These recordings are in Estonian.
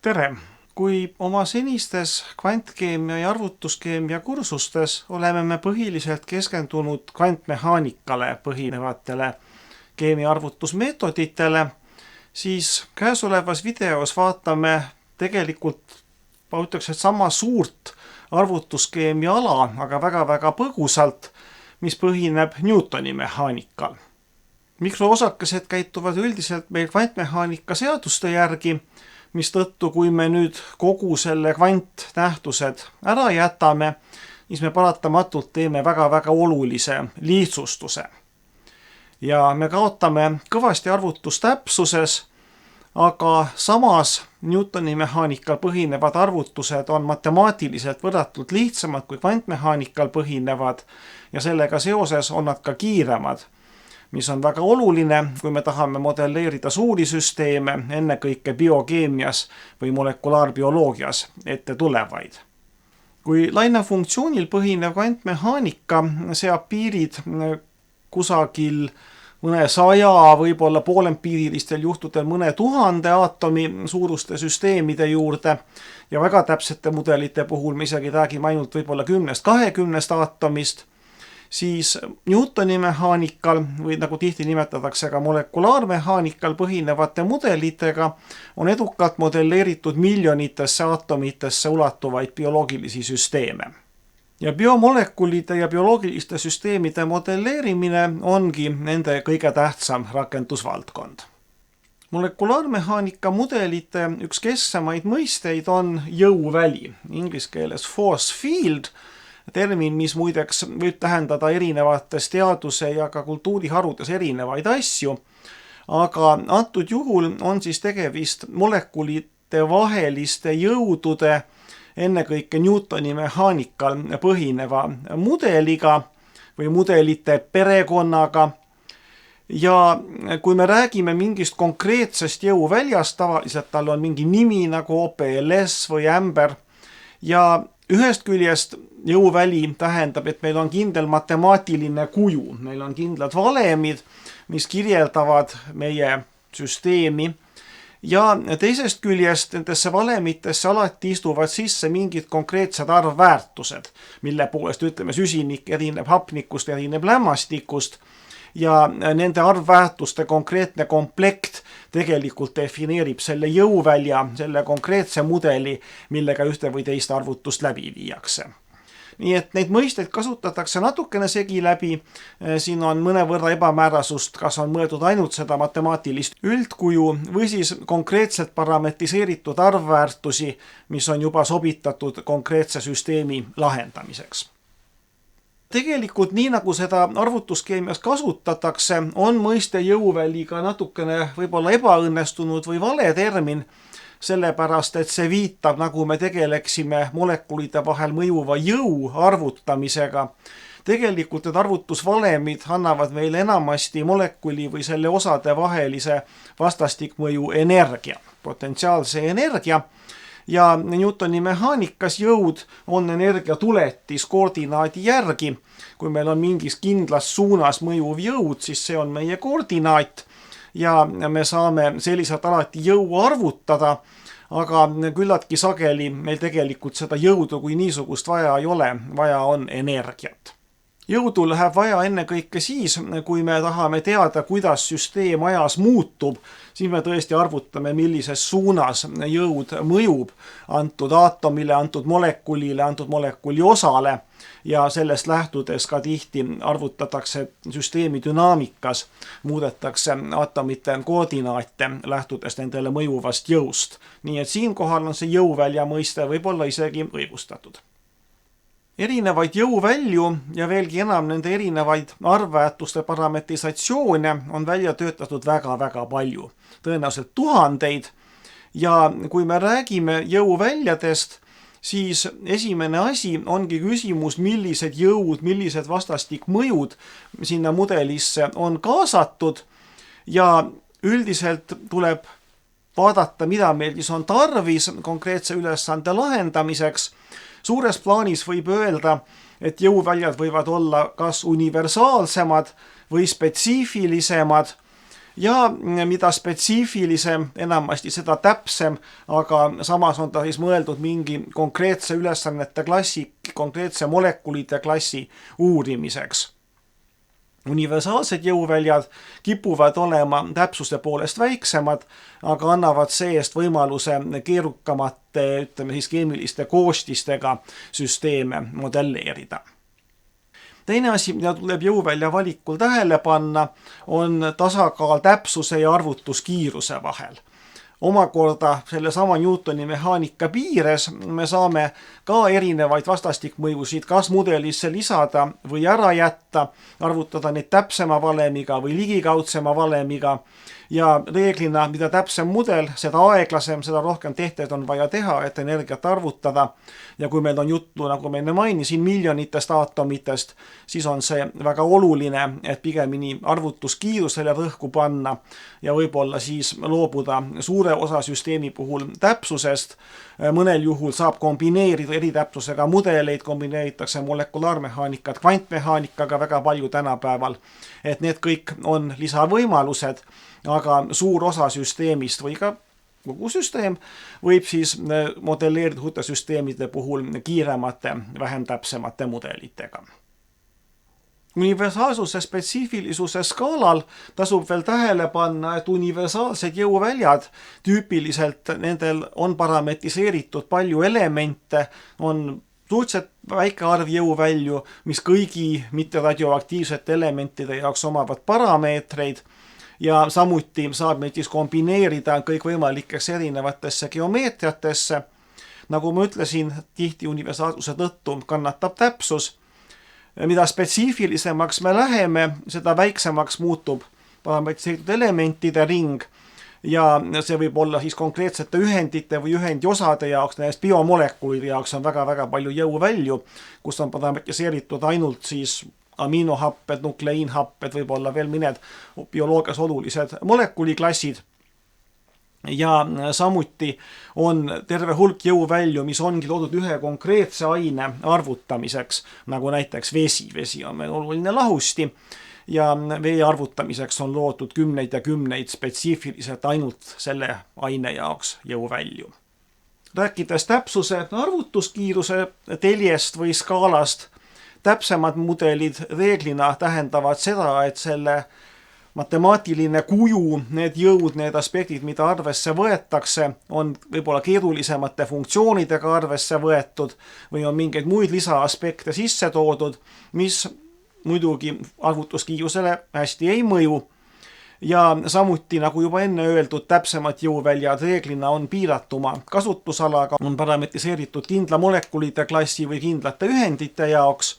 Tere! Kui oma senistes kvantkeemia ja arvutuskeemia kursustes oleme me põhiliselt keskendunud kvantmehaanikale põhinevatele keemia arvutusmeetoditele, siis käesolevas videos vaatame tegelikult, ma ütleks, et sama suurt arvutuskeemia ala, aga väga-väga põgusalt, mis põhineb Newtoni mehaanikal. Mikroosakesed käituvad üldiselt meil kvantmehaanika seaduste järgi, mistõttu kui me nüüd kogu selle kvantnähtused ära jätame, siis me paratamatult teeme väga-väga olulise lihtsustuse. Ja me kaotame kõvasti arvutustäpsuses, aga samas Newtoni mehaanikal põhinevad arvutused on matemaatiliselt võrratult lihtsamad kui kvantmehaanikal põhinevad ja sellega seoses on nad ka kiiremad, mis on väga oluline, kui me tahame modelleerida suuri süsteeme, ennekõike biokeemias või molekulaarbioloogias ette tulevaid. Kui lainefunktsioonil põhinev kvantmehaanika seab piirid kusagil mõne 100, võib-olla poolempiirilistel juhtudel mõne 1000 aatomi suuruste süsteemide juurde ja väga täpsete mudelite puhul me isegi räägime ainult võib-olla 10-20 aatomist, siis Newtoni mehaanikal või nagu tihti nimetatakse ka molekulaarmehaanikal põhinevate mudelitega on edukalt modelleeritud miljonitesse aatomitesse ulatuvaid bioloogilisi süsteeme. Ja biomolekulide ja bioloogiliste süsteemide modelleerimine ongi nende kõige tähtsam rakendusvaldkond. Molekulaarmehaanika mudelite üks kesksemaid mõisteid on jõuväli, inglise keeles force field, termin, mis muideks võib tähendada erinevates teaduse ja ka kultuuriharudes erinevaid asju, aga antud juhul on siis tegemist molekulite vaheliste jõudude, ennekõike Newtoni mehaanikal põhineva mudeliga või mudelite perekonnaga. Ja kui me räägime mingist konkreetsest jõuväljast, tavaliselt tal on mingi nimi nagu OPLS või ämber ja ühest küljest jõuväli tähendab, et meil on kindel matemaatiline kuju, meil on kindlad valemid, mis kirjeldavad meie süsteemi ja teisest küljest nendesse valemitesse alati istuvad sisse mingid konkreetsed arvväärtused, mille poolest ütleme süsinik erineb hapnikust, erineb lämmastikust ja nende arvväärtuste konkreetne komplekt tegelikult defineerib selle jõuvälja, selle konkreetse mudeli, millega ühte või teist arvutust läbi viiakse. Nii et neid mõisteid kasutatakse natukene segi läbi, siin on mõnevõrra ebamäärasust, kas on mõeldud ainult seda matemaatilist üldkuju või siis konkreetselt parametriseeritud arvväärtusi, mis on juba sobitatud konkreetse süsteemi lahendamiseks. Tegelikult nii nagu seda arvutuskeemias kasutatakse, on mõiste jõuväli ka natukene võib-olla ebaõnnestunud või vale termin, sellepärast et see viitab, nagu me tegeleksime molekulide vahel mõjuva jõu arvutamisega. Tegelikult need arvutusvalemid annavad meile enamasti molekuli või selle osade vahelise vastastikmõju energia, potentsiaalse energia. Ja Newtoni mehaanikas jõud on energiatuletis koordinaadi järgi. Kui meil on mingis kindlas suunas mõjuv jõud, siis see on meie koordinaat ja me saame selliselt alati jõu arvutada, aga küllaltki sageli meil tegelikult seda jõudu kui niisugust vaja ei ole, vaja on energiat. Jõudu läheb vaja ennekõike siis, kui me tahame teada, kuidas süsteem ajas muutub, siis me tõesti arvutame, millises suunas jõud mõjub antud aatomile, antud molekuli osale ja sellest lähtudes ka tihti arvutatakse süsteemi dünaamikas, muudetakse aatomite koordinaate lähtudes nendele mõjuvast jõust. Nii et siinkohal on see jõuvälja mõiste võib-olla isegi õigustatud. Erinevaid jõuvälju ja veelgi enam nende erinevaid arvväärtuste parametrisatsioone on välja töötatud väga-väga palju, tõenäoliselt tuhandeid. Ja kui me räägime jõuväljadest, siis esimene asi ongi küsimus, millised jõud, millised vastastikmõjud sinna mudelisse on kaasatud ja üldiselt tuleb vaadata, mida meil siis on tarvis konkreetse ülesande lahendamiseks. Suures plaanis võib öelda, et jõuväljad võivad olla kas universaalsemad või spetsiifilisemad ja mida spetsiifilisem, enamasti seda täpsem, aga samas on ta siis mõeldud mingi konkreetse ülesannete klassi, konkreetse molekulide klassi uurimiseks. Universaalsed jõuväljad kipuvad olema täpsuse poolest väiksemad, aga annavad see-eest võimaluse keerukamate, ütleme siis keemiliste koostistega süsteeme modelleerida. Teine asi, mida tuleb jõuvälja valikul tähele panna, on tasakaal täpsuse ja arvutuskiiruse vahel. Omakorda sellesama Newtoni mehaanika piires me saame ka erinevaid vastastikmõjusid kas mudelisse lisada või ära jätta, arvutada neid täpsema valemiga või ligikaudsema valemiga. Ja reeglina, mida täpsem mudel, seda aeglasem, seda rohkem tehteid on vaja teha, et energiat arvutada. Ja kui meil on juttu, nagu me enne mainisin, miljonitest aatomitest, siis on see väga oluline, et pigemini arvutuskiirusele rõhku panna ja võib-olla siis loobuda suure osa süsteemi puhul täpsusest. Mõnel juhul saab kombineerida eritäpsusega mudeleid, kombineeritakse molekulaarmehaanikat kvantmehaanikaga väga palju tänapäeval. Et need kõik on lisavõimalused, aga suur osa süsteemist või ka kogu süsteem võib siis modelleerida uute süsteemide puhul kiiremate, vähem täpsemate mudelitega. Universaalsuse spetsiifilisuse skaalal tasub veel tähele panna, et universaalsed jõuväljad tüüpiliselt nendel on parametriseeritud palju elemente, on suhteliselt väike arv jõuvälju, mis kõigi mitteradioaktiivsete elementide jaoks omavad parameetreid ja samuti saab neid siis kombineerida kõikvõimalikesse erinevatesse geomeetriatesse. Nagu ma ütlesin, tihti universaalsuse tõttu kannatab täpsus. Mida spetsiifilisemaks me läheme, seda väiksemaks muutub parametriseeritud elementide ring ja see võib olla siis konkreetsete ühendite või ühendiosade jaoks, näiteks biomolekulide jaoks on väga-väga palju jõuvälju, kus on parametriseeritud ainult siis aminohapped, nukleiinhapped, võib-olla veel mõned bioloogias olulised molekuliklassid. Ja samuti on terve hulk jõuvälju, mis ongi loodud ühe konkreetse aine arvutamiseks, nagu näiteks vesi. Vesi on meil oluline lahusti ja vee arvutamiseks on loodud kümneid ja kümneid spetsiifiliselt ainult selle aine jaoks jõuvälju. Rääkides täpsuse arvutuskiiruse teljest või skaalast, täpsemad mudelid reeglina tähendavad seda, et selle matemaatiline kuju, need jõud, need aspektid, mida arvesse võetakse, on võib-olla keerulisemate funktsioonidega arvesse võetud või on mingeid muid lisaaspekte sisse toodud, mis muidugi arvutuskiirusele hästi ei mõju. Ja samuti, nagu juba enne öeldud, täpsemad jõuväljad reeglina on piiratuma kasutusalaga, on parametriseeritud kindla molekulide klassi või kindlate ühendite jaoks.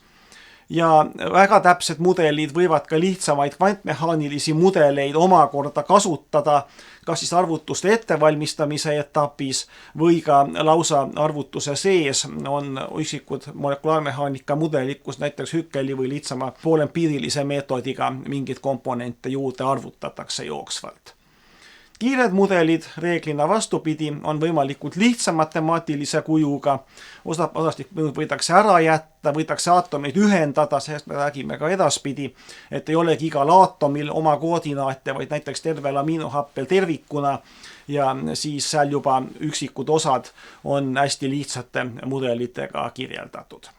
Ja väga täpsed mudelid võivad ka lihtsamaid kvantmehaanilisi mudeleid omakorda kasutada, kas siis arvutuste ettevalmistamise etapis või ka lausa arvutuse sees on üksikud molekulaarmehaanika mudelid, kus näiteks Hückeli või lihtsama poolempiirilise meetodiga mingid komponente juurde arvutatakse jooksvalt. Kiired mudelid reeglina vastupidi on võimalikult lihtsa matemaatilise kujuga, osastik võidakse ära jätta, võidakse aatomeid ühendada, sellest me räägime ka edaspidi, et ei olegi igal aatomil oma koordinaate, vaid näiteks tervel aminohappel tervikuna ja siis seal juba üksikud osad on hästi lihtsate mudelitega kirjeldatud.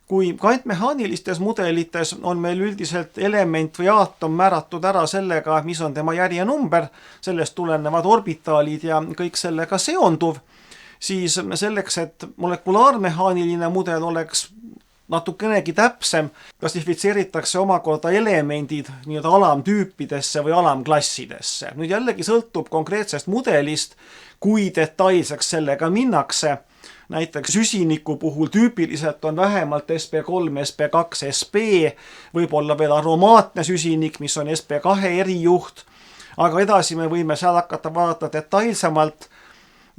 Kui kvantmehaanilistes mudelites on meil üldiselt element või aatom määratud ära sellega, mis on tema järjenumber, sellest tulenevad orbitaalid ja kõik sellega seonduv, siis selleks, et molekulaarmehaaniline mudel oleks natukenegi täpsem, klassifitseeritakse omakorda elemendid nii-öelda alamtüüpidesse või alamklassidesse. Nüüd jällegi sõltub konkreetsest mudelist, kui detailseks sellega minnakse. Näiteks süsiniku puhul tüüpiliselt on vähemalt SP3, SP2, SP, võib-olla veel aromaatne süsinik, mis on SP2 erijuht, aga edasi me võime seal hakata vaadata detailsemalt,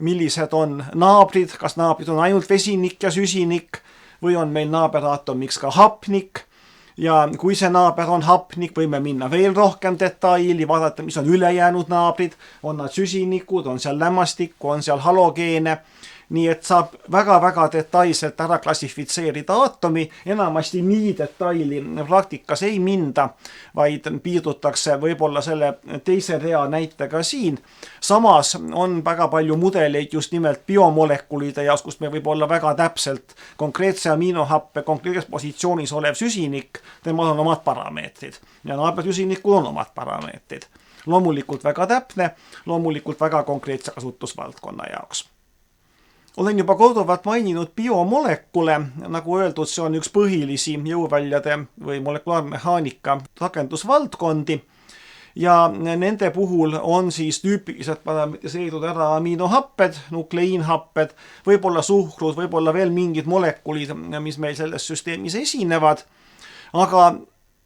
millised on naabrid, kas naabrid on ainult vesinik ja süsinik või on meil naaberaatomiks ka hapnik. Ja kui see naaber on hapnik, võime minna veel rohkem detaili, vaadata, mis on ülejäänud naabrid, on nad süsinikud, on seal lämmastikku, on seal halogeene nii et saab väga-väga detailselt ära klassifitseerida aatomi, enamasti nii detaili praktikas ei minda, vaid piirdutakse võib-olla selle teise rea näitega siin. Samas on väga palju mudeleid just nimelt biomolekulide jaoks, kus me võib olla väga täpselt konkreetse aminohappe konkreetses positsioonis olev süsinik, temal on omad parameetrid ja naabersüsinikul on omad parameetrid. Loomulikult väga täpne, loomulikult väga konkreetse kasutusvaldkonna jaoks. Olen juba korduvalt maininud biomolekule, nagu öeldud, see on üks põhilisi jõuväljade või molekulaarmehaanika rakendusvaldkondi ja nende puhul on siis tüüpiliselt parametriseeritud ära aminohapped, nukleiinhapped, võib-olla suhkrud, võib-olla veel mingid molekulid, mis meil selles süsteemis esinevad, aga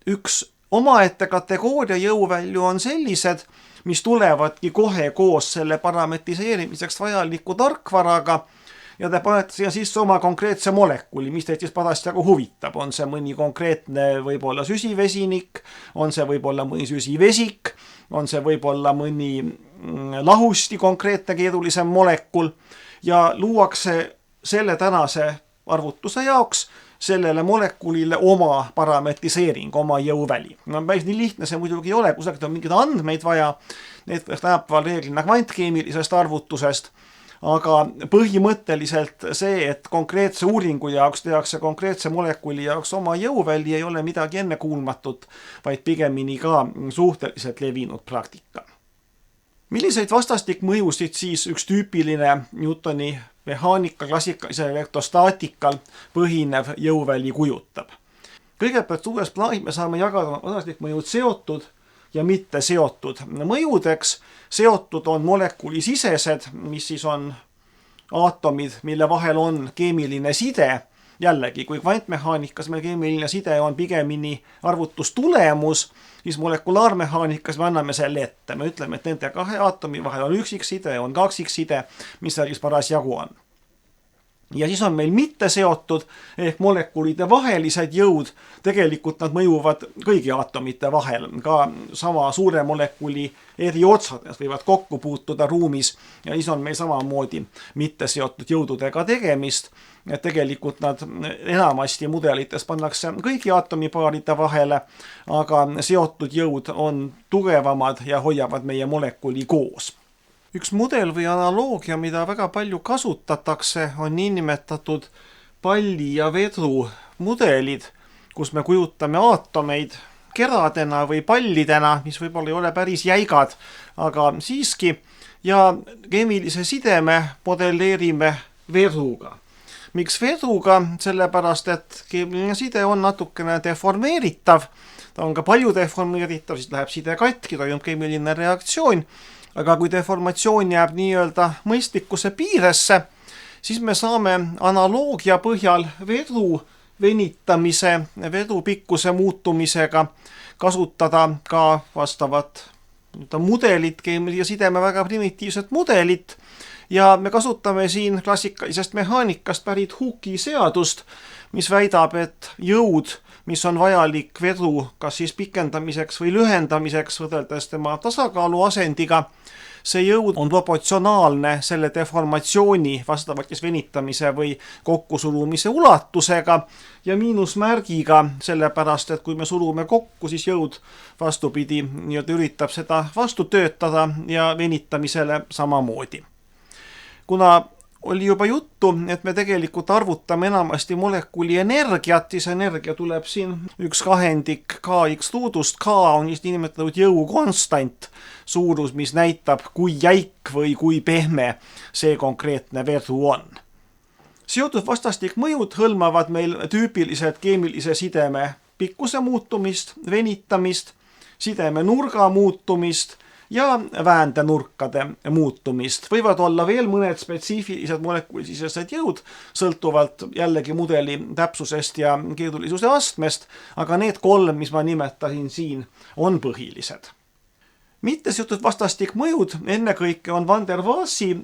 üks omaette kategooria jõuvälju on sellised, mis tulevadki kohe koos selle parametriseerimiseks vajaliku tarkvaraga ja te panete siia sisse oma konkreetse molekuli, mis teid siis parasjagu huvitab. On see mõni konkreetne võib-olla süsivesinik, on see võib-olla mõni süsivesik, on see võib-olla mõni lahusti konkreetne keerulisem molekul ja luuakse selle tänase arvutuse jaoks sellele molekulile oma parametriseering, oma jõuväli. No päris nii lihtne see muidugi ei ole, kusagilt on mingeid andmeid vaja, need tänapäeval reeglina kvantkeemilisest arvutusest, aga põhimõtteliselt see, et konkreetse uuringu jaoks tehakse konkreetse molekuli jaoks oma jõuväli, ei ole midagi ennekuulmatut, vaid pigemini ka suhteliselt levinud praktika. Milliseid vastastikmõjusid siis üks tüüpiline Newtoni mehaanika klassikalisel elektrostaatikal põhinev jõuväli kujutab? Kõigepealt suures plaanis me saame jagada vastastikmõjud seotud ja mitte seotud mõjudeks. Seotud on molekulisisesed, mis siis on aatomid, mille vahel on keemiline side. Jällegi, kui kvantmehaanikas meil keemiline side on pigemini arvutustulemus, siis molekulaarmehaanikas me anname selle ette. Me ütleme, et nende kahe aatomi vahel on üksikside, on kaksikside, mis seal siis parasjagu on. Ja siis on meil mitte seotud ehk molekulide vahelised jõud, tegelikult nad mõjuvad kõigi aatomite vahel, ka sama suure molekuli eri otsades võivad kokku puutuda ruumis ja siis on meil samamoodi mitte seotud jõududega tegemist. Tegelikult nad enamasti mudelites pannakse kõigi aatomipaaride vahele, aga seotud jõud on tugevamad ja hoiavad meie molekuli koos. Üks mudel või analoogia, mida väga palju kasutatakse, on niinimetatud palli ja vedru mudelid, kus me kujutame aatomeid keradena või pallidena, mis võib-olla ei ole päris jäigad, aga siiski, ja keemilise sideme modelleerime vedruga. Miks vedruga? Sellepärast, et keemiline side on natukene deformeeritav, ta on ka palju deformeeritav, siis läheb side katki, toimub keemiline reaktsioon, aga kui deformatsioon jääb nii-öelda mõistlikkuse piiresse, siis me saame analoogia põhjal vedru venitamise, vedru pikkuse muutumisega kasutada ka vastavat mudelit, keemilise sideme väga primitiivset mudelit ja me kasutame siin klassikalisest mehaanikast pärit Hooke'i seadust, mis väidab, et jõud, mis on vajalik vedru kas siis pikendamiseks või lühendamiseks võrreldes tema tasakaalu asendiga, see jõud on proportsionaalne selle deformatsiooni vastavalt venitamise või kokkusurumise ulatusega ja miinusmärgiga, sellepärast, et kui me surume kokku, siis jõud vastupidi üritab seda vastu töötada ja venitamisele samamoodi. Kuna oli juba juttu, et me tegelikult arvutame enamasti molekuli energiat, siis energia tuleb siin üks kahendik kx ruudust, k on just niinimetatud jõukonstant suurus, mis näitab, kui jäik või kui pehme see konkreetne vedru on. Seotud vastastikmõjud hõlmavad meil tüüpiliselt keemilise sideme pikkuse muutumist, venitamist, sideme nurga muutumist ja väändenurkade muutumist. Võivad olla veel mõned spetsiifilised molekulisisesed jõud, sõltuvalt jällegi mudeli täpsusest ja keerulisuse astmest, aga need kolm, mis ma nimetasin siin, on põhilised. Mitte seotud vastastikmõjud, ennekõike on Van der Waalsi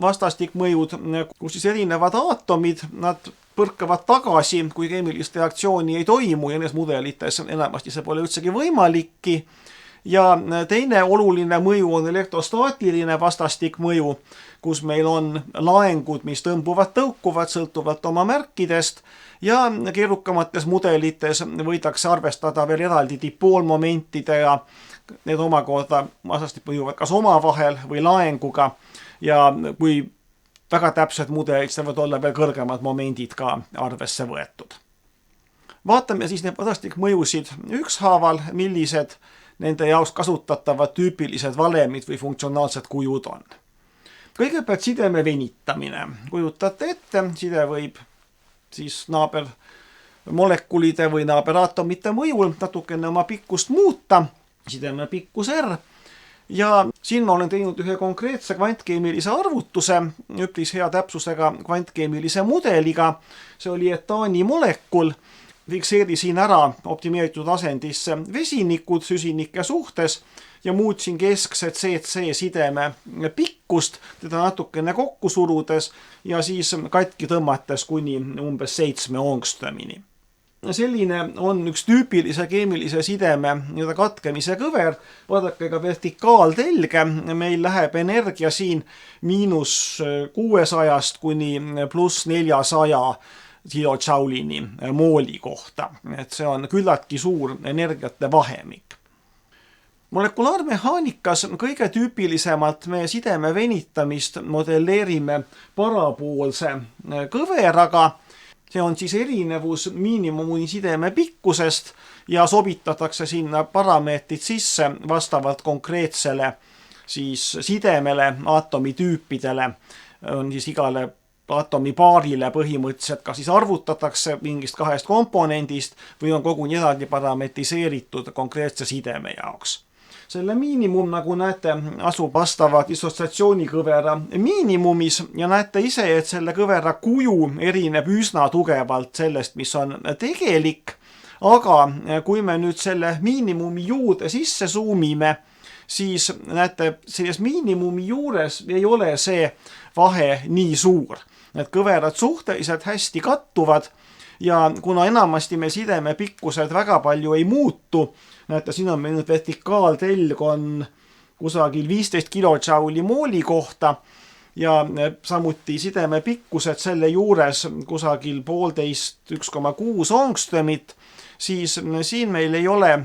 vastastikmõjud, kus siis erinevad aatomid, nad põrkavad tagasi, kui keemilist reaktsiooni ei toimu ja nendes mudelites enamasti see pole üldsegi võimalikki. ja teine oluline mõju on elektrostaatiline vastastikmõju, kus meil on laengud, mis tõmbuvad, tõukuvad, sõltuvalt oma märkidest ja keerukamates mudelites võidakse arvestada veel eraldi dipoolmomentide ja need omakorda vastastikku mõjuvad kas omavahel või laenguga ja kui väga täpsed mudelid, võivad olla veel kõrgemad momendid ka arvesse võetud. Vaatame siis need vastastikmõjusid ükshaaval, millised nende jaoks kasutatavad tüüpilised valemid või funktsionaalsed kujud on. Kõigepealt sideme venitamine. Kujutate ette, side võib siis naabermolekulide või naaberaatomite mõjul natukene oma pikkust muuta, sideme pikkus R. Ja siin ma olen teinud ühe konkreetse kvantkeemilise arvutuse, üpris hea täpsusega kvantkeemilise mudeliga. See oli etaani molekul, fikseerisin ära optimeeritud asendisse vesinikud süsinike suhtes ja muutsin keskset CC sideme pikkust, teda natukene kokku surudes ja siis katki tõmmates kuni umbes 7 ångströmini. Selline on üks tüüpilise keemilise sideme katkemise kõver. Vaadake ka vertikaaltelge, meil läheb energia siin -600 kuni +400 kilojoulini mooli kohta. Et see on küllaltki suur energiate vahemik. Molekulaarmehaanikas kõige tüüpilisemalt me sideme venitamist modelleerime paraboolse kõveraga. See on siis erinevus miinimumi sideme pikkusest ja sobitatakse sinna parameetrid sisse vastavalt konkreetsele siis sidemele, aatomitüüpidele, on siis igale aatomipaarile põhimõtteliselt kas siis arvutatakse mingist 2 komponendist või on koguni eraldi parametriseeritud konkreetse sideme jaoks. Selle miinimum, nagu näete, asub vastava dissotsiatsioonikõvera miinimumis ja näete ise, et selle kõvera kuju erineb üsna tugevalt sellest, mis on tegelik, aga kui me nüüd selle miinimumi juurde sisse zoomime, siis näete, selles miinimumi juures ei ole see vahe nii suur. Need kõverad suhteliselt hästi kattuvad ja kuna enamasti me sideme pikkused väga palju ei muutu, näete, siin on meil nüüd vertikaaltelg on kusagil 15 kilojouli mooli kohta ja samuti sideme pikkused selle juures kusagil 1,5–1,6 ångströmit, siis siin meil ei ole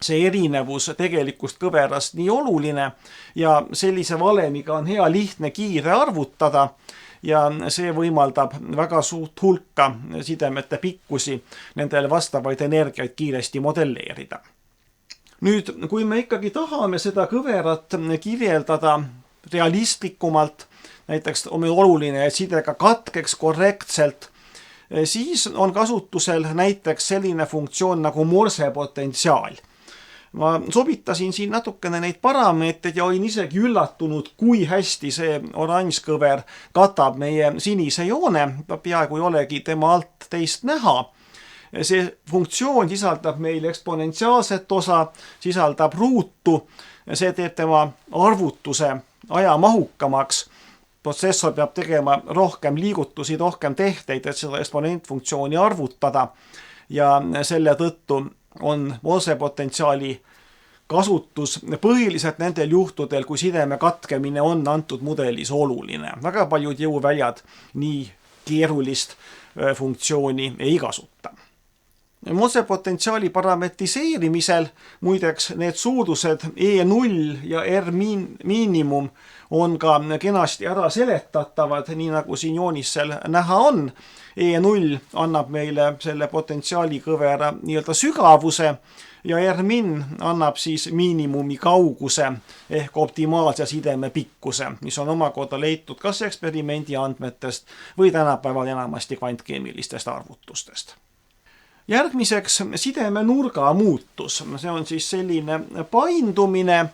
see erinevus tegelikust kõverast nii oluline ja sellise valemiga on hea lihtne kiire arvutada ja see võimaldab väga suurt hulka sidemete pikkusi nendele vastavaid energiaid kiiresti modelleerida. Nüüd, kui me ikkagi tahame seda kõverat kirjeldada realistlikumalt, näiteks on meil oluline, et sidega katkeks korrektselt, siis on kasutusel näiteks selline funktsioon nagu Morse potentsiaal. Ma sobitasin siin natukene neid parameetreid ja olin isegi üllatunud, kui hästi see oranž kõver katab meie sinise joone, peaaegu ei olegi tema alt teist näha. See funktsioon sisaldab meil eksponentsiaalset osa, sisaldab ruutu, see teeb tema arvutuse ajamahukamaks. Protsessor peab tegema rohkem liigutusi, rohkem tehteid, et seda eksponentfunktsiooni arvutada ja selle tõttu on Morse potentsiaali kasutus põhiliselt nendel juhtudel, kui sideme katkemine on antud mudelis oluline. Väga paljud jõuväljad nii keerulist funktsiooni ei kasuta. Morse potentsiaali parametriseerimisel muideks need suurused E0 ja R miinimum on ka kenasti ära seletatavad, nii nagu siin joonisel näha on. E0 annab meile selle potentsiaali kõvera nii-öelda sügavuse ja R-min annab siis miinimumi kauguse ehk optimaalse sideme pikkuse, mis on omakorda leitud kas eksperimendi andmetest või tänapäeval enamasti kvantkeemilistest arvutustest. Järgmiseks sideme nurga muutus. See on siis selline paindumine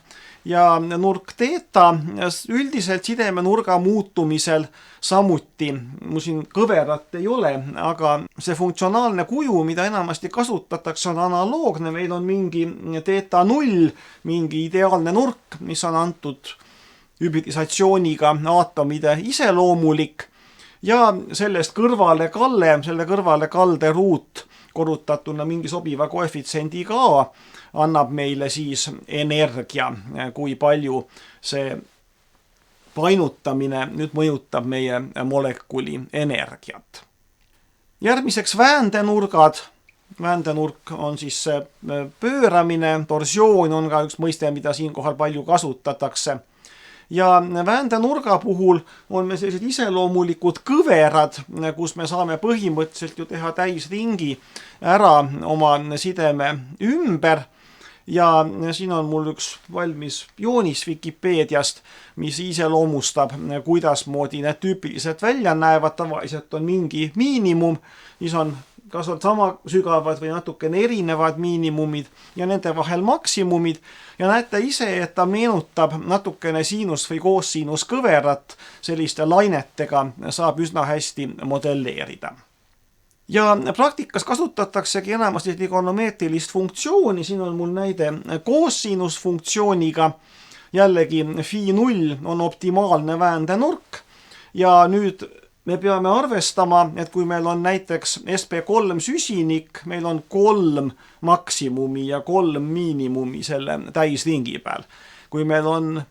ja nurk teeta. Üldiselt sideme nurga muutumisel samuti, mul siin kõverat ei ole, aga see funktsionaalne kuju, mida enamasti kasutatakse, on analoogne. Meil on mingi teeta 0, mingi ideaalne nurk, mis on antud hübritisatsiooniga aatomide iseloomulik ja sellest kõrvale kalle, selle kõrvale kalde ruut korrutatuna mingi sobiva koefitsiendi A annab meile siis energia, kui palju see painutamine nüüd mõjutab meie molekuli energiat. Järgmiseks väändenurgad. Väändenurk on siis see pööramine, torsioon on ka üks mõiste, mida siinkohal palju kasutatakse. Ja väändenurga puhul on meil sellised iseloomulikud kõverad, kus me saame põhimõtteliselt ju teha täisringi ära oma sideme ümber. Ja siin on mul üks valmis joonis Vikipeediast, mis iseloomustab, kuidasmoodi need tüüpiliselt välja näevad. Tavaliselt on mingi miinimum, siis on kas on sama sügavad või natukene erinevad miinimumid ja nende vahel maksimumid. Ja näete ise, et ta meenutab natukene siinus või koossinus kõverat, selliste lainetega saab üsna hästi modelleerida. Ja praktikas kasutataksegi enamasti trigonomeetrilist funktsiooni. Siin on mul näide koossinusfunktsiooniga. Jällegi phi 0 on optimaalne väändenurk. Ja nüüd me peame arvestama, et kui meil on näiteks sp3 süsinik, meil on 3 maksimumi ja 3 miinimumi selle täisringi peal. Kui meil on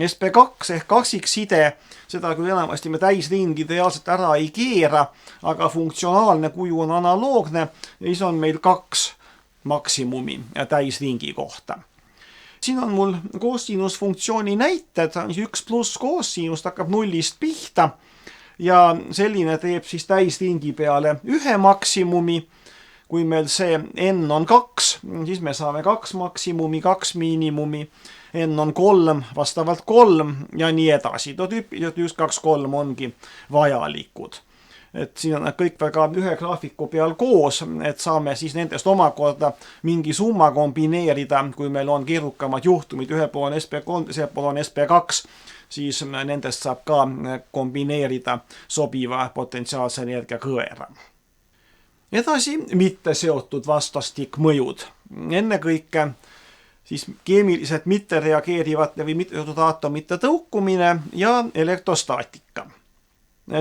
sp2 ehk kaksikside, seda küll enamasti me täisringi ideaalselt ära ei keera, aga funktsionaalne kuju on analoogne ja siis on meil 2 maksimumi täisringi kohta. Siin on mul koossinusfunktsiooni näited, 1 pluss koossinust hakkab nullist pihta ja selline teeb siis täisringi peale 1 maksimumi. Kui meil see n on 2, siis me saame 2 maksimumi, 2 miinimumi, n on 3, vastavalt 3 ja nii edasi. Tüüpiliselt 1, 2, 3 ongi vajalikud. Et siin on kõik väga ühe graafiku peal koos, et saame siis nendest omakorda mingi summa kombineerida, kui meil on keerukamad juhtumid, ühe pool on sp3, teise pool on sp2, siis nendest saab ka kombineerida sobiva potentsiaalse energia kõvera. Edasi mitte seotud vastastikmõjud. Ennekõike siis keemiliselt mitte reageerivate või mitte seotud aatomite tõukumine ja elektrostaatika.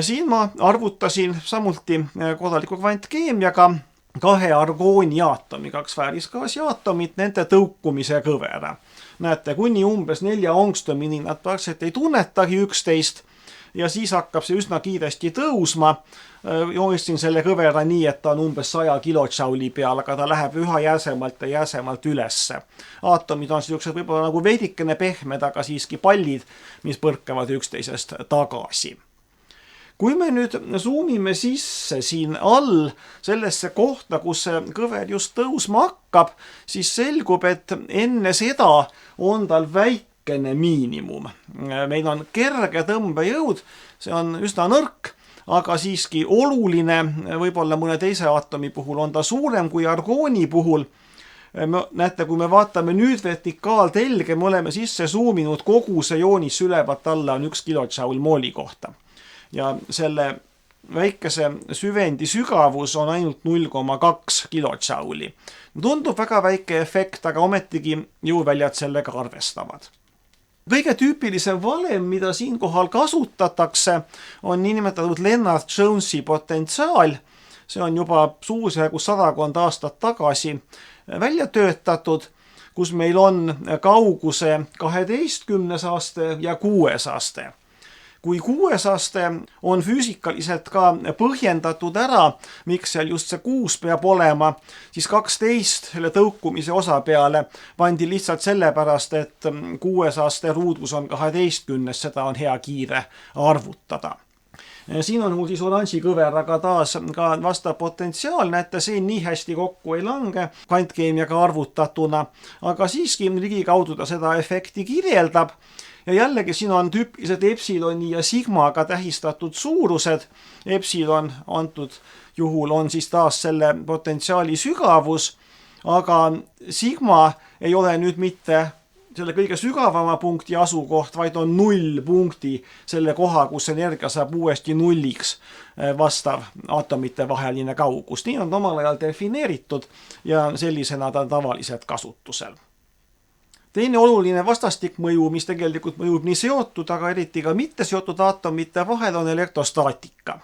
Siin ma arvutasin samuti korraliku kvantkeemiaga 2 argooniaatomi, 2 väärisgaasiaatomit, nende tõukumise kõvera. Näete, kuni umbes 4 angstomini nad praktiliselt ei tunnetagi üksteist ja siis hakkab see üsna kiiresti tõusma. Joonistasin selle kõvera nii, et ta on umbes 100 kilotšauli peal, aga ta läheb üha jääsemalt ja jääsemalt ülesse. Aatomid on sellised võib-olla nagu veidikene pehmed, aga siiski pallid, mis põrkavad üksteisest tagasi. Kui me nüüd zoomime sisse siin all sellesse kohta, kus see kõver just tõusma hakkab, siis selgub, et enne seda on tal väikene miinimum. Meil on kerge tõmbejõud, see on üsna nõrk, aga siiski oluline, võib-olla mõne teise aatomi puhul on ta suurem kui argooni puhul. Näete, kui me vaatame nüüd vertikaaltelge, me oleme sisse zoominud kogu see joonis ülevalt alla on 1 kilotšaul mooli kohta. Ja selle väikese süvendi sügavus on ainult 0,2 kilotšauli. Tundub väga väike efekt, aga ometigi jõuväljad sellega arvestavad. Kõige tüüpilisem valem, mida siinkohal kasutatakse, on niinimetatud Lennard-Jonesi potentsiaal. See on juba suurusjärgus 100 aastat tagasi välja töötatud, kus meil on kauguse 12 aste ja 6 aste. Kui 6 aste on füüsikaliselt ka põhjendatud ära, miks seal just see 6 peab olema, siis 12 selle tõukumise osa peale pandi lihtsalt sellepärast, et 6 aste ruudus on 12, seda on hea kiire arvutada. Siin on mul siis oranži kõveraga taas ka vastav potentsiaal, näete, see nii hästi kokku ei lange kvantkeemiaga arvutatuna, aga siiski ligikaudu ta seda efekti kirjeldab. Ja jällegi siin on tüüpilised epsiloni ja sigmaga tähistatud suurused. Epsilon antud juhul on siis taas selle potentsiaali sügavus, aga sigma ei ole nüüd mitte selle kõige sügavama punkti asukoht, vaid on 0 punkti selle koha, kus energia saab uuesti nulliks vastav aatomite vaheline kaugus. Nii on omal ajal defineeritud ja sellisena ta tavaliselt kasutusel. Teine oluline vastastikmõju, mis tegelikult mõjub nii seotud, aga eriti ka mitte seotud aatomite vahel, on elektrostaatika.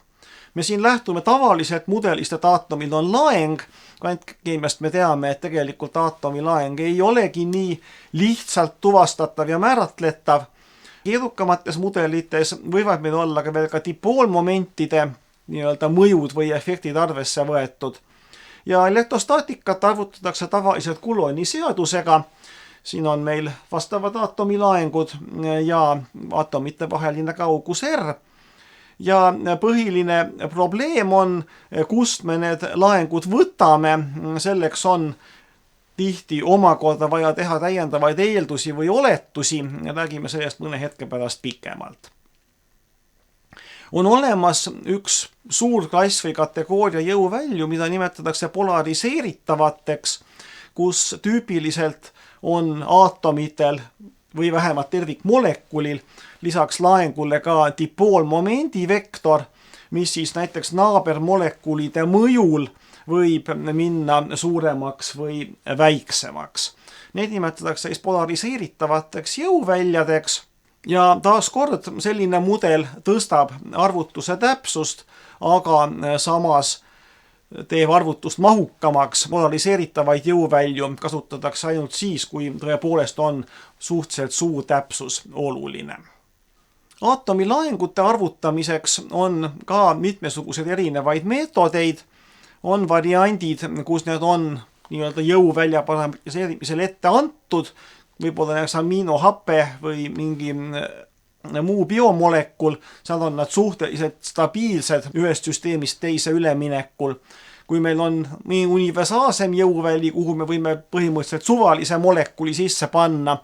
Me siin lähtume tavaliselt mudelist, et aatomid on laeng. Kvantkeemiast me teame, et tegelikult aatomi laeng ei olegi nii lihtsalt tuvastatav ja määratletav. Keerukamates mudelites võivad meil olla ka veel ka dipoolmomentide nii-öelda mõjud või efektid arvesse võetud. Ja elektrostaatikat arvutatakse tavaliselt Coulomb'i seadusega. Siin on meil vastavad aatomilaengud ja aatomite vaheline kaugus R. Ja põhiline probleem on, kust me need laengud võtame. Selleks on tihti omakorda vaja teha täiendavaid eeldusi või oletusi. Räägime sellest mõne hetke pärast pikemalt. On olemas üks suur klass või kategooria jõuvälju, mida nimetatakse polariseeritavateks, kus tüüpiliselt on aatomitel või vähemalt tervikmolekulil lisaks laengule ka dipoolmomendi vektor, mis siis näiteks naabermolekulide mõjul võib minna suuremaks või väiksemaks. Need nimetatakse siis polariseeritavateks jõuväljadeks ja taaskord selline mudel tõstab arvutuse täpsust, aga samas teeb arvutust mahukamaks. Polariseeritavaid jõuvälju kasutatakse ainult siis, kui tõepoolest on suhteliselt suur täpsus oluline. Aatomilaengute arvutamiseks on ka mitmesuguseid erinevaid meetodeid. On variandid, kus need on nii-öelda jõuvälja parametriseerimisel ette antud, võib-olla näiteks aminohape või mingi muu biomolekul, seal on nad suhteliselt stabiilsed ühest süsteemist teise üleminekul. Kui meil on nii universaalsem jõuväli, kuhu me võime põhimõtteliselt suvalise molekuli sisse panna,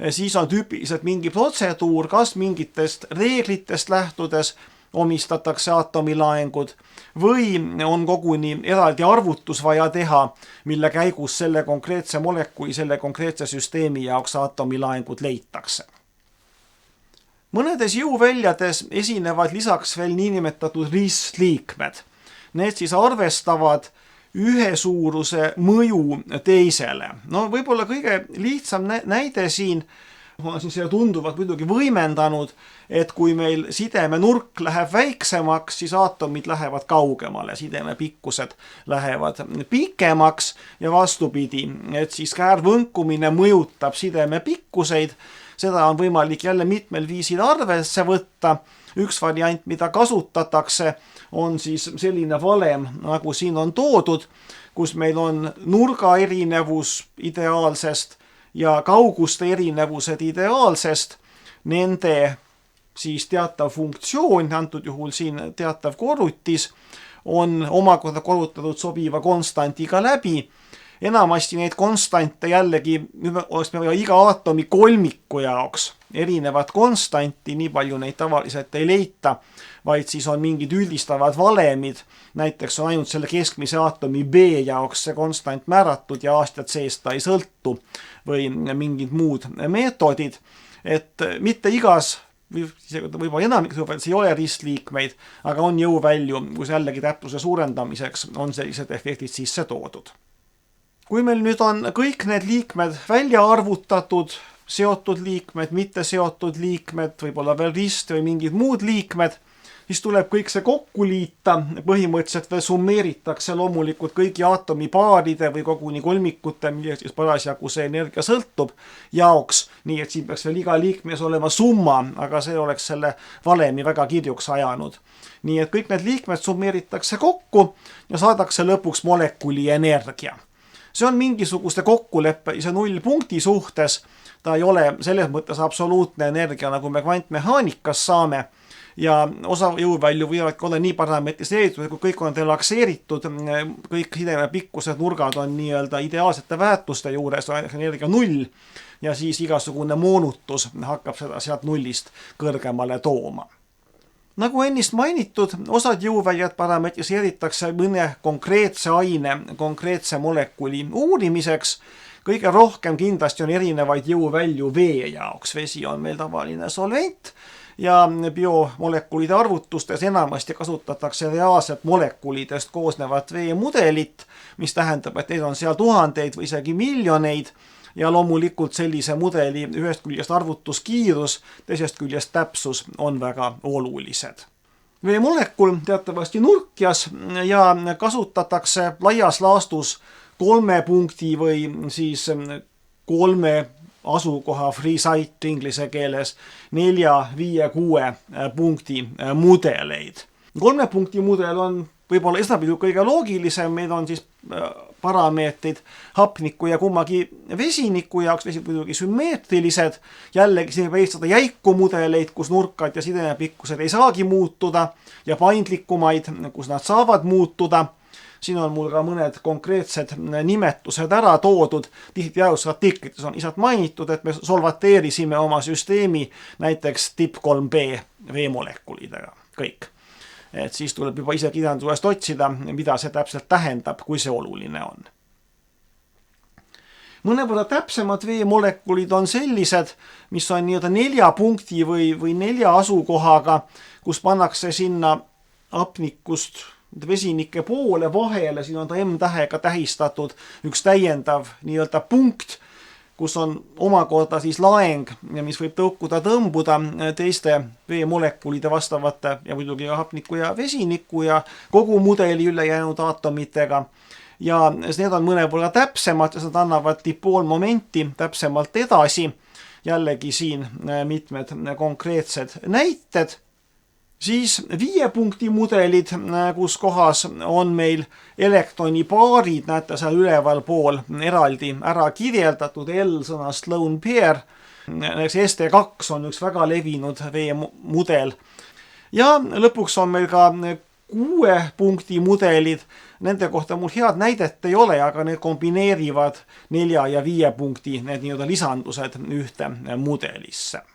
siis on tüüpiliselt mingi protseduur, kas mingitest reeglitest lähtudes omistatakse aatomilaengud või on koguni eraldi arvutus vaja teha, mille käigus selle konkreetse molekuli, selle konkreetse süsteemi jaoks aatomilaengud leitakse. Mõnedes jõuväljades esinevad lisaks veel niinimetatud ristliikmed. Need siis arvestavad ühe suuruse mõju teisele. No võib-olla kõige lihtsam näide siin, ma olen siin tunduvalt muidugi võimendanud, et kui meil sideme nurk läheb väiksemaks, siis aatomid lähevad kaugemale, sideme pikkused lähevad pikemaks ja vastupidi, et siis käärvõnkumine mõjutab sideme pikkuseid. Seda on võimalik jälle mitmel viisil arvesse võtta. Üks variant, mida kasutatakse, on siis selline valem, nagu siin on toodud, kus meil on nurga erinevus ideaalsest ja kauguste erinevused ideaalsest, nende siis teatav funktsioon, antud juhul siin teatav korrutis, on omakorda korrutatud sobiva konstantiga läbi. Enamasti neid konstante jällegi oleks me iga aatomi kolmiku jaoks erinevat konstanti, nii palju neid tavaliselt ei leita, vaid siis on mingid üldistavad valemid. Näiteks on ainult selle keskmise aatomi B jaoks see konstant määratud ja aastat seest ta ei sõltu või mingid muud meetodid. Et mitte igas, võib-olla enamik ei ole ristliikmeid, aga on jõuvälju, kus jällegi täpsuse suurendamiseks on sellised efektid sisse toodud. Kui meil nüüd on kõik need liikmed välja arvutatud, seotud liikmed, mitte seotud liikmed, võib-olla veel rist või mingid muud liikmed, siis tuleb kõik see kokku liita, põhimõtteliselt veel summeeritakse loomulikult kõigi aatomipaaride või koguni kolmikute, millest siis parasjagu see energia sõltub, jaoks, nii et siin peaks veel iga liikmes olema summa, aga see oleks selle valemi väga kirjuks ajanud. Nii et kõik need liikmed summeeritakse kokku ja saadakse lõpuks molekuli energia. See on mingisuguste kokkuleppelise nullpunkti suhtes, ta ei ole selles mõttes absoluutne energia, nagu me kvantmehaanikas saame ja osa jõuvälju võivad olla nii parametriseeritud, kui kõik on relakseeritud, kõik sideme pikkused nurgad on nii-öelda ideaalsete väärtuste juures, energia null ja siis igasugune moonutus hakkab seda sealt nullist kõrgemale tooma. Nagu ennist mainitud, osad jõuväljad parametriseeritakse mõne konkreetse aine, konkreetse molekuli uurimiseks. Kõige rohkem kindlasti on erinevaid jõuvälju vee jaoks. Vesi on meil tavaline solvent ja biomolekulide arvutustes enamasti kasutatakse reaalselt molekulidest koosnevat veemudelit, mis tähendab, et neid on seal tuhandeid või isegi miljoneid. Ja loomulikult sellise mudeli ühest küljest arvutuskiirus, teisest küljest täpsus on väga olulised. veemolekul teatavasti nurkjas ja kasutatakse laias laastus 3 punkti või siis 3 asukoha free site inglise keeles 4, 5, 6 punkti mudeleid. 3 punkti mudel on võib-olla esmapilgul kõige loogilisem, meil on siis parameetrid hapniku ja kummagi vesiniku jaoks, vesinikud muidugi sümmeetrilised, jällegi siin võib eestada jäiku mudeleid, kus nurkad ja sidenepikkused ei saagi muutuda ja paindlikumaid, kus nad saavad muutuda. Siin on mul ka mõned konkreetsed nimetused ära toodud, tihti artiklites on lihtsalt mainitud, et me solvateerisime oma süsteemi näiteks tipp 3b veemolekulidega, kõik. Et siis tuleb juba ise kirjandusest otsida, mida see täpselt tähendab, kui see oluline on. Mõnevõrra täpsemad veemolekulid on sellised, mis on nii-öelda 4 punkti või 4 asukohaga, kus pannakse sinna hapnikust vesinike poole vahele, siin on ta M-tähega tähistatud, üks täiendav nii-öelda punkt, kus on omakorda siis laeng, mis võib tõmbuda teiste veemolekulide vastavate ja muidugi hapniku ja vesiniku ja kogu mudeli ülejäänud aatomitega. Ja need on mõnevõrra täpsemad ja nad annavad dipoolmomenti täpsemalt edasi. Jällegi siin mitmed konkreetsed näited. Siis 5 punkti mudelid, kus kohas on meil elektronipaarid, näete seal üleval pool eraldi ära kirjeldatud L sõnast lone pair. ST2 on üks väga levinud veemudel. Ja lõpuks on meil ka 6 punkti mudelid. Nende kohta mul head näidet ei ole, aga need kombineerivad 4 ja 5 punkti, need nii-öelda lisandused ühte mudelisse.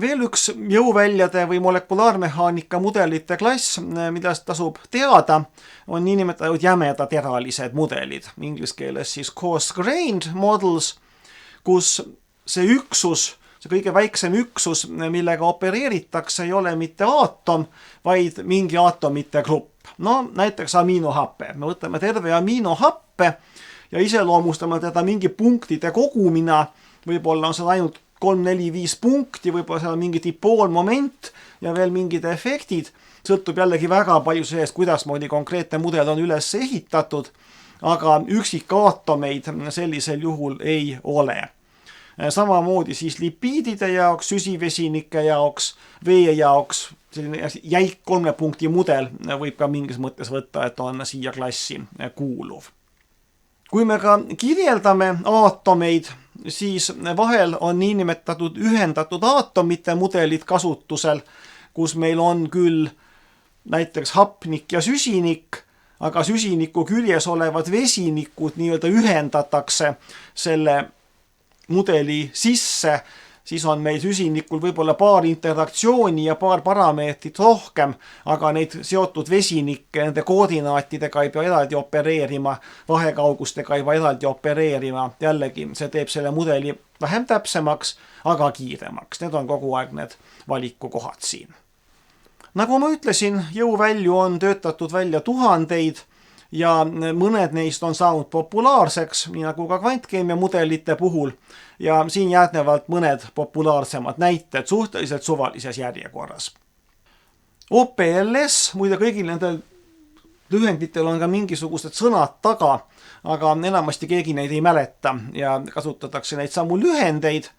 Veel üks jõuväljade või molekulaarmehaanika mudelite klass, mida tasub teada, on niinimetatud jämedateralised mudelid, inglise keeles siis coarse-grained models, kus see üksus, see kõige väiksem üksus, millega opereeritakse, ei ole mitte aatom, vaid mingi aatomite grupp. No näiteks aminohappe. Me võtame terve aminohappe ja iseloomustame teda mingi punktide kogumina, võib-olla on seal ainult 3, 4, 5 punkti, võib-olla seal on mingi dipoolmoment ja veel mingid efektid. Sõltub jällegi väga palju sellest, kuidas moodi konkreetne mudel on üles ehitatud, aga üksikaatomeid sellisel juhul ei ole. Samamoodi siis lipiidide jaoks, süsivesinike jaoks, vee jaoks, selline jäik 3 punkti mudel võib ka mingis mõttes võtta, et on siia klassi kuuluv. Kui me ka kirjeldame aatomeid, siis vahel on niinimetatud ühendatud aatomite mudelid kasutusel, kus meil on küll näiteks hapnik ja süsinik, aga süsiniku küljes olevad vesinikud nii-öelda ühendatakse selle mudeli sisse, siis on meil süsinikul võib-olla paar interaktsiooni ja paar parameetrit rohkem, aga neid seotud vesinikke, nende koordinaatidega ei pea eraldi opereerima, vahekaugustega ei pea eraldi opereerima. Jällegi, see teeb selle mudeli vähem täpsemaks, aga kiiremaks. Need on kogu aeg need valikukohad siin. Nagu ma ütlesin, jõuvälju on töötatud välja tuhandeid ja mõned neist on saanud populaarseks, nii nagu ka kvantkeemia mudelite puhul. Ja siin järgnevalt mõned populaarsemad näited suhteliselt suvalises järjekorras. OPLS, muide kõigil nendel lühenditel on ka mingisugused sõnad taga, aga enamasti keegi neid ei mäleta ja kasutatakse neid samu lühendeid.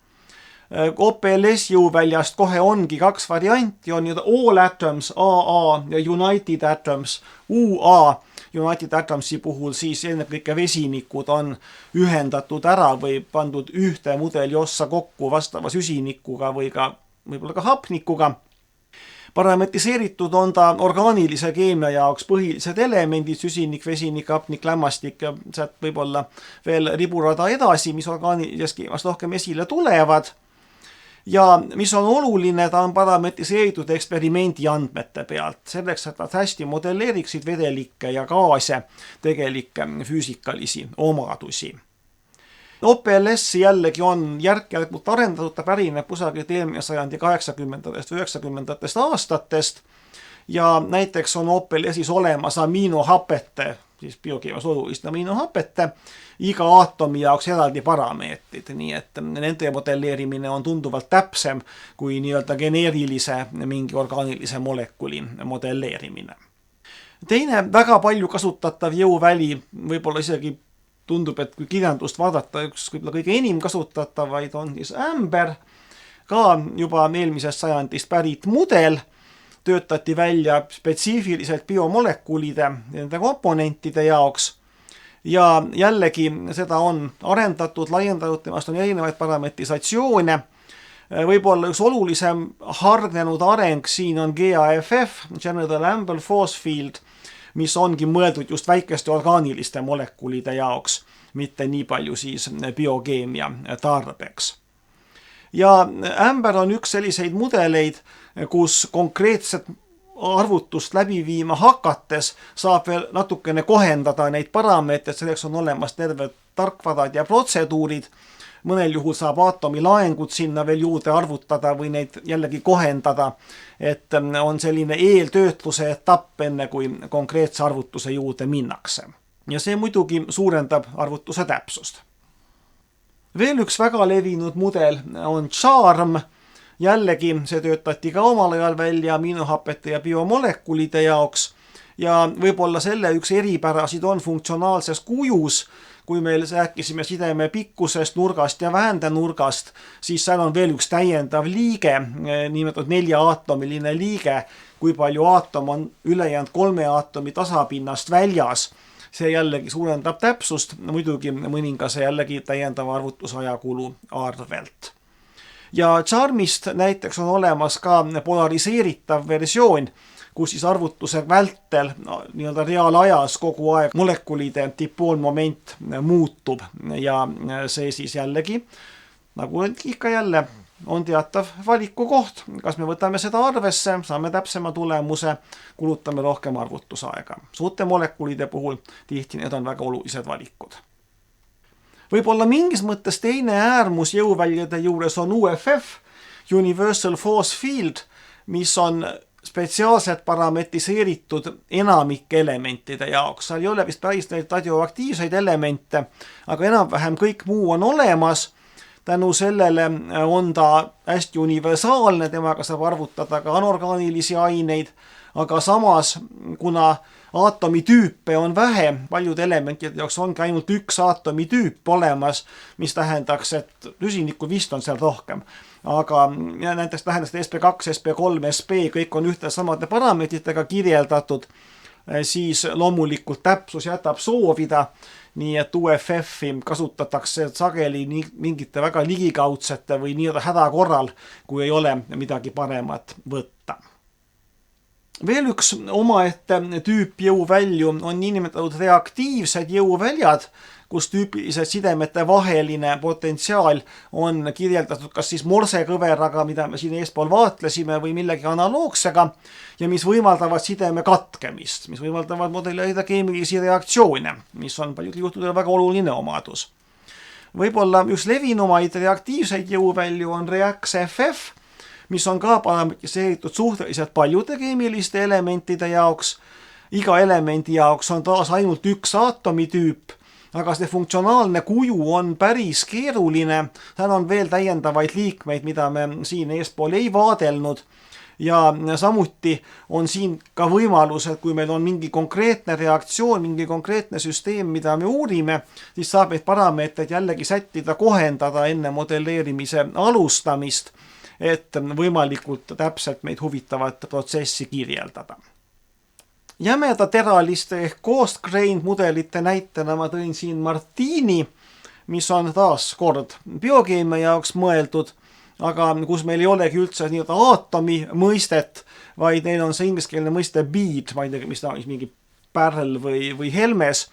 OPLS jõuväljast kohe ongi 2 varianti, on all atoms AA ja united atoms UA. United Atomsi puhul siis ennekõike vesinikud on ühendatud ära või pandud ühte mudeli ossa kokku vastava süsinikuga või ka võib-olla ka hapnikuga. Parametriseeritud on ta orgaanilise keemia jaoks põhilised elemendid, süsinik, vesinik, hapnik, lämmastik ja sealt võib-olla veel riburada edasi, mis orgaanilises keemias rohkem esile tulevad. Ja mis on oluline, ta on parametriseeritud eksperimendi andmete pealt, selleks, et nad hästi modelleeriksid vedelikke ja gaase tegelikke füüsikalisi omadusi. OPLS jällegi on järk-järgult arendatud, ta pärineb kusagilt eelmine sajandi 80-ndatest või 90-ndatest aastatest ja näiteks on OPLS-is olemas aminohapete siis biokeemias olulist aminohapete, iga aatomi jaoks eraldi parameetrid, nii et nende modelleerimine on tunduvalt täpsem kui nii-öelda geneerilise mingi orgaanilise molekuli modelleerimine. Teine väga palju kasutatav jõuväli, võib-olla isegi tundub, et kui kirjandust vaadata, üks võib-olla kõige enim kasutatavaid on siis ämber, ka juba eelmisest sajandist pärit mudel, töötati välja spetsiifiliselt biomolekulide, nende komponentide jaoks ja jällegi seda on arendatud, laiendatud, temast on erinevaid parametrisatsioone. Võib-olla üks olulisem hargnenud areng siin on GAFF, General Amber Force Field, mis ongi mõeldud just väikeste orgaaniliste molekulide jaoks, mitte nii palju siis biokeemia tarbeks. Ja ämber on üks selliseid mudeleid, kus konkreetset arvutust läbi viima hakates saab veel natukene kohendada neid parameetreid, selleks on olemas terved tarkvarad ja protseduurid. Mõnel juhul saab aatomi laengud sinna veel juurde arvutada või neid jällegi kohendada, et on selline eeltöötluse etapp, enne kui konkreetse arvutuse juurde minnakse. Ja see muidugi suurendab arvutuse täpsust. Veel üks väga levinud mudel on CHARMM. Jällegi see töötati ka omal ajal välja aminohapete ja biomolekulide jaoks ja võib-olla selle üks eripärasid on funktsionaalses kujus. Kui meil rääkisime sideme pikkusest, nurgast ja väändenurgast, siis seal on veel üks täiendav liige, nimetatud 4-aatomiline liige, kui palju aatom on ülejäänud 3 aatomi tasapinnast väljas. See jällegi suurendab täpsust, muidugi mõningase jällegi täiendava arvutusajakulu arvelt. Ja CHARMMist näiteks on olemas ka polariseeritav versioon, kus siis arvutuse vältel nii-öelda reaalajas kogu aeg molekulide dipoolmoment muutub ja see siis jällegi, nagu ikka jälle, on teatav valikukoht. Kas me võtame seda arvesse, saame täpsema tulemuse, kulutame rohkem arvutusaega. Suurte molekulide puhul tihti need on väga olulised valikud. Võib-olla mingis mõttes teine äärmus jõuväljade juures on UFF, Universal Force Field, mis on spetsiaalselt parametriseeritud enamike elementide jaoks. Seal ei ole vist päris neid radioaktiivseid elemente, aga enam-vähem kõik muu on olemas. Tänu sellele on ta hästi universaalne, temaga saab arvutada ka anorgaanilisi aineid, aga samas, kuna aatomitüüpe on vähe, paljude elementide jaoks ongi ainult üks aatomitüüp olemas, mis tähendaks, et süsinikku vist on seal rohkem. Aga näiteks tähendaks, et SP2, SP3, SP, kõik on ühte samade parameetritega kirjeldatud, siis loomulikult täpsus jätab soovida, nii et UFF-i kasutatakse sageli mingite väga ligikaudsete või nii-öelda hädakorral, kui ei ole midagi paremat võtta. Veel üks omaette tüüp jõuvälju on niinimetatud reaktiivsed jõuväljad, kus tüüpiliselt sidemete vaheline potentsiaal on kirjeldatud kas siis morsekõveraga, mida me siin eespool vaatlesime, või millegi analoogsega, ja mis võimaldavad sideme katkemist, mis võimaldavad modelleerida keemilisi reaktsioone, mis on paljudel juhtudel väga oluline omadus. Võib-olla üks levinumaid reaktiivseid jõuvälju on REACS-FF, mis on ka parametriseeritud suhteliselt paljude keemiliste elementide jaoks. Iga elemendi jaoks on taas ainult üks aatomitüüp, aga see funktsionaalne kuju on päris keeruline. Seal on veel täiendavaid liikmeid, mida me siin eespool ei vaadelnud. Ja samuti on siin ka võimalus, et kui meil on mingi konkreetne reaktsioon, mingi konkreetne süsteem, mida me uurime, siis saab neid parameetreid jällegi sättida, kohendada enne modelleerimise alustamist, et võimalikult täpselt meid huvitavat protsessi kirjeldada. Jämedateraliste ehk coarse-grained mudelite näitena ma tõin siin Martini, mis on taas kord biokeemia jaoks mõeldud, aga kus meil ei olegi üldse nii-öelda aatomi mõistet, vaid neil on see ingliskeelne mõiste bead, ma ei tea, mis ta on, mingi pärl või helmes,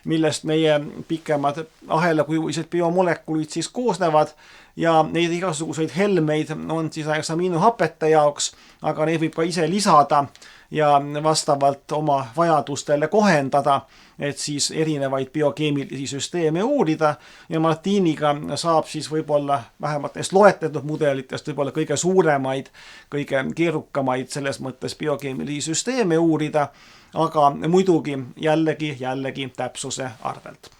millest meie pikemad ahelakujulised biomolekulid siis koosnevad ja neid igasuguseid helmeid on siis näiteks aminohapete jaoks, aga neid võib ka ise lisada ja vastavalt oma vajadustele kohendada, et siis erinevaid biokeemilisi süsteeme uurida ja Martiniga saab siis võib-olla vähemalt neist loetletud mudelitest võib-olla kõige suuremaid, kõige keerukamaid selles mõttes biokeemilisi süsteeme uurida, aga muidugi jällegi täpsuse arvelt.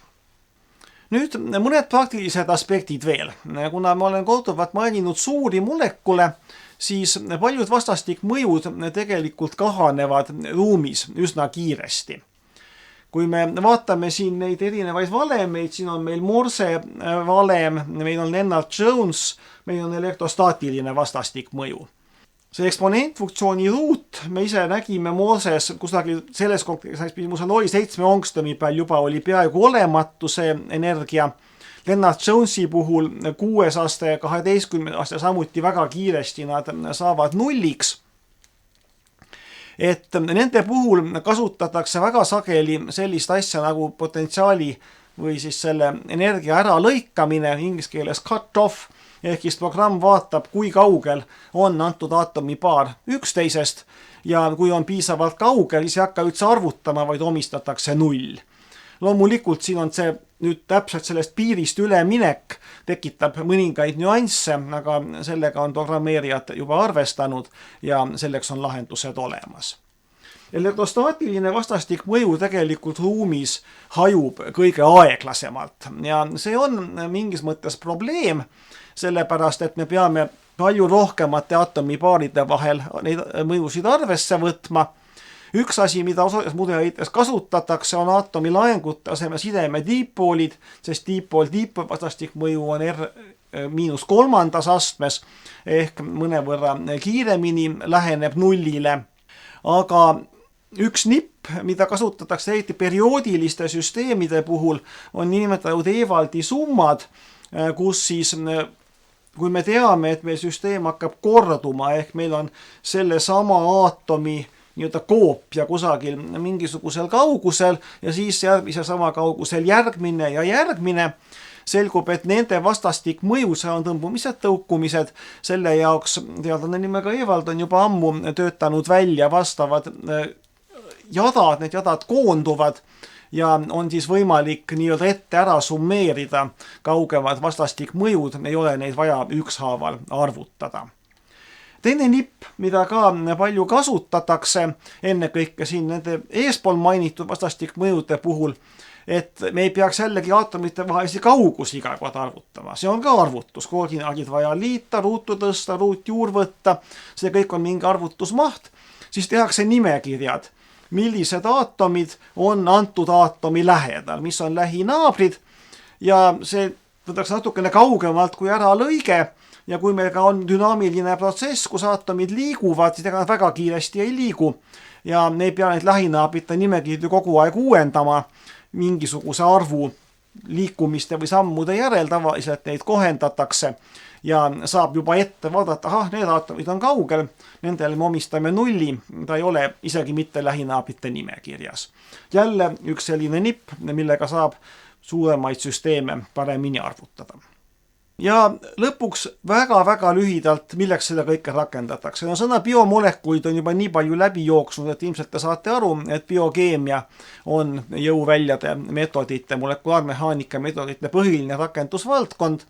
Nüüd mõned praktilised aspektid veel. Kuna ma olen korduvalt maininud suuri molekule, siis paljud vastastikmõjud tegelikult kahanevad ruumis üsna kiiresti. Kui me vaatame siin neid erinevaid valemeid, siin on meil Morse valem, meil on Lennart-Jones, meil on elektrostaatiline vastastikmõju. See eksponentfunktsiooni ruut me ise nägime Morses kusagil selles kontekstis, mis oli 7 ångströmi peal juba oli peaaegu olematu see energia. Lennart-Jonesi puhul 6 aste, 12 aste samuti väga kiiresti nad saavad nulliks. Et nende puhul kasutatakse väga sageli sellist asja nagu potentsiaali või siis selle energia äralõikamine, inglise keeles cut-off, ehk siis programm vaatab, kui kaugel on antud aatomipaar üksteisest ja kui on piisavalt kaugel, siis ei hakka üldse arvutama, vaid omistatakse 0. Loomulikult siin on see nüüd täpselt sellest piirist üleminek, tekitab mõningaid nüansse, aga sellega on programmeerijad juba arvestanud ja selleks on lahendused olemas. Elektrostaatiline vastastikmõju tegelikult ruumis hajub kõige aeglasemalt ja see on mingis mõttes probleem, sellepärast et me peame palju rohkemate atomipaaride vahel neid mõjusid arvesse võtma. Üks asi, mida osades mudelites kasutatakse, on aatomilaengute asemel sideme diipoolid, sest diipool-diipool vastastikmõju on R-3 astmes ehk mõnevõrra kiiremini läheneb 0. Aga üks nipp, mida kasutatakse eriti perioodiliste süsteemide puhul, on nimetatud Evaldi summad, kus siis kui me teame, et meie süsteem hakkab korduma, ehk meil on selle sama aatomi nii-öelda koopia kusagil mingisugusel kaugusel ja siis järgmise sama kaugusel järgmine ja järgmine, selgub, et nende vastastikmõju, see on tõmbumised, tõukumised, selle jaoks teadlane nimega Evald on juba ammu töötanud välja vastavad jadad, need jadad koonduvad ja on siis võimalik nii-öelda ette ära summeerida kaugemad vastastikmõjud, ei ole neid vaja ükshaaval arvutada. Teine nipp, mida ka palju kasutatakse, ennekõike siin nende eespool mainitud vastastikmõjude puhul, et me ei peaks jällegi aatomite vahelisi kaugusi iga kord arvutama. See on ka arvutus, koordinaadid vaja liita, ruutu tõsta, ruut juur võtta, see kõik on mingi arvutusmaht, siis tehakse nimekirjad, millised aatomid on antud aatomi lähedal, mis on lähinaabrid ja see võtakse natukene kaugemalt kui äralõige. Ja kui meil ka on dünaamiline protsess, kus aatomid liiguvad, siis ega nad väga kiiresti ei liigu ja ne ei pea neid lähinaabrite nimekirju kogu aeg uuendama mingisuguse arvu liikumiste või sammude järel, tavaliselt neid kohendatakse ja saab juba ette vaadata, need aatomid on kaugel, nendele me omistame 0, ta ei ole isegi mitte lähinaabrite nimekirjas. Jälle üks selline nipp, millega saab suuremaid süsteeme paremini arvutada. Ja lõpuks väga-väga lühidalt, milleks seda kõike rakendatakse. No sõna biomolekulid on juba nii palju läbi jooksnud, et ilmselt te saate aru, et biokeemia on jõuväljade metodite, molekulaarmehaanika metodite põhiline rakendusvaldkond.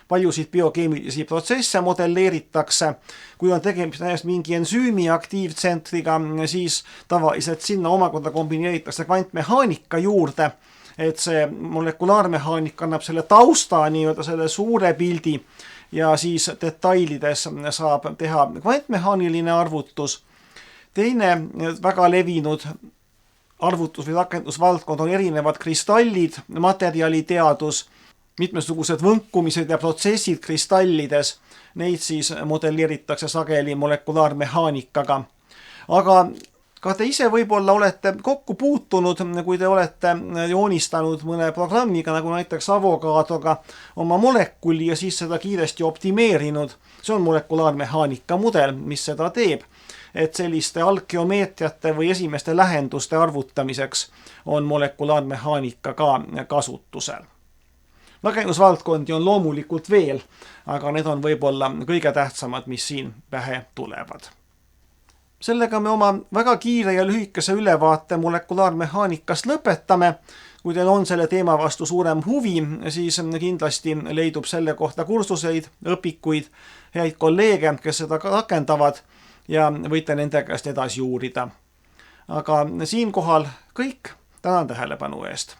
Paljusid biokeemilisi protsesse modelleeritakse. Kui on tegemist näiteks mingi ensüümi aktiivtsentriga, siis tavaliselt sinna omakorda kombineeritakse kvantmehaanika juurde, et see molekulaarmehaanika annab selle tausta, nii-öelda selle suure pildi ja siis detailides saab teha kvantmehaaniline arvutus. Teine väga levinud arvutus- või rakendusvaldkond on erinevad kristallid, materjaliteadus, mitmesugused võnkumised ja protsessid kristallides. Neid siis modelleeritakse sageli molekulaarmehaanikaga. Aga ka te ise võib-olla olete kokku puutunud, kui te olete joonistanud mõne programmiga, nagu näiteks Avogadroga oma molekuli ja siis seda kiiresti optimeerinud. See on molekulaarmehaanika mudel, mis seda teeb. Et selliste alggeomeetriate või esimeste lähenduste arvutamiseks on molekulaarmehaanika ka kasutusel. Rakendusvaldkondi on loomulikult veel, aga need on võib-olla kõige tähtsamad, mis siin pähe tulevad. Sellega me oma väga kiire ja lühikese ülevaate molekulaarmehaanikast lõpetame. Kui teil on selle teema vastu suurem huvi, siis kindlasti leidub selle kohta kursuseid, õpikuid, häid kolleege, kes seda rakendavad ja võite nende käest edasi uurida. Aga siinkohal kõik. Tänan tähelepanu eest!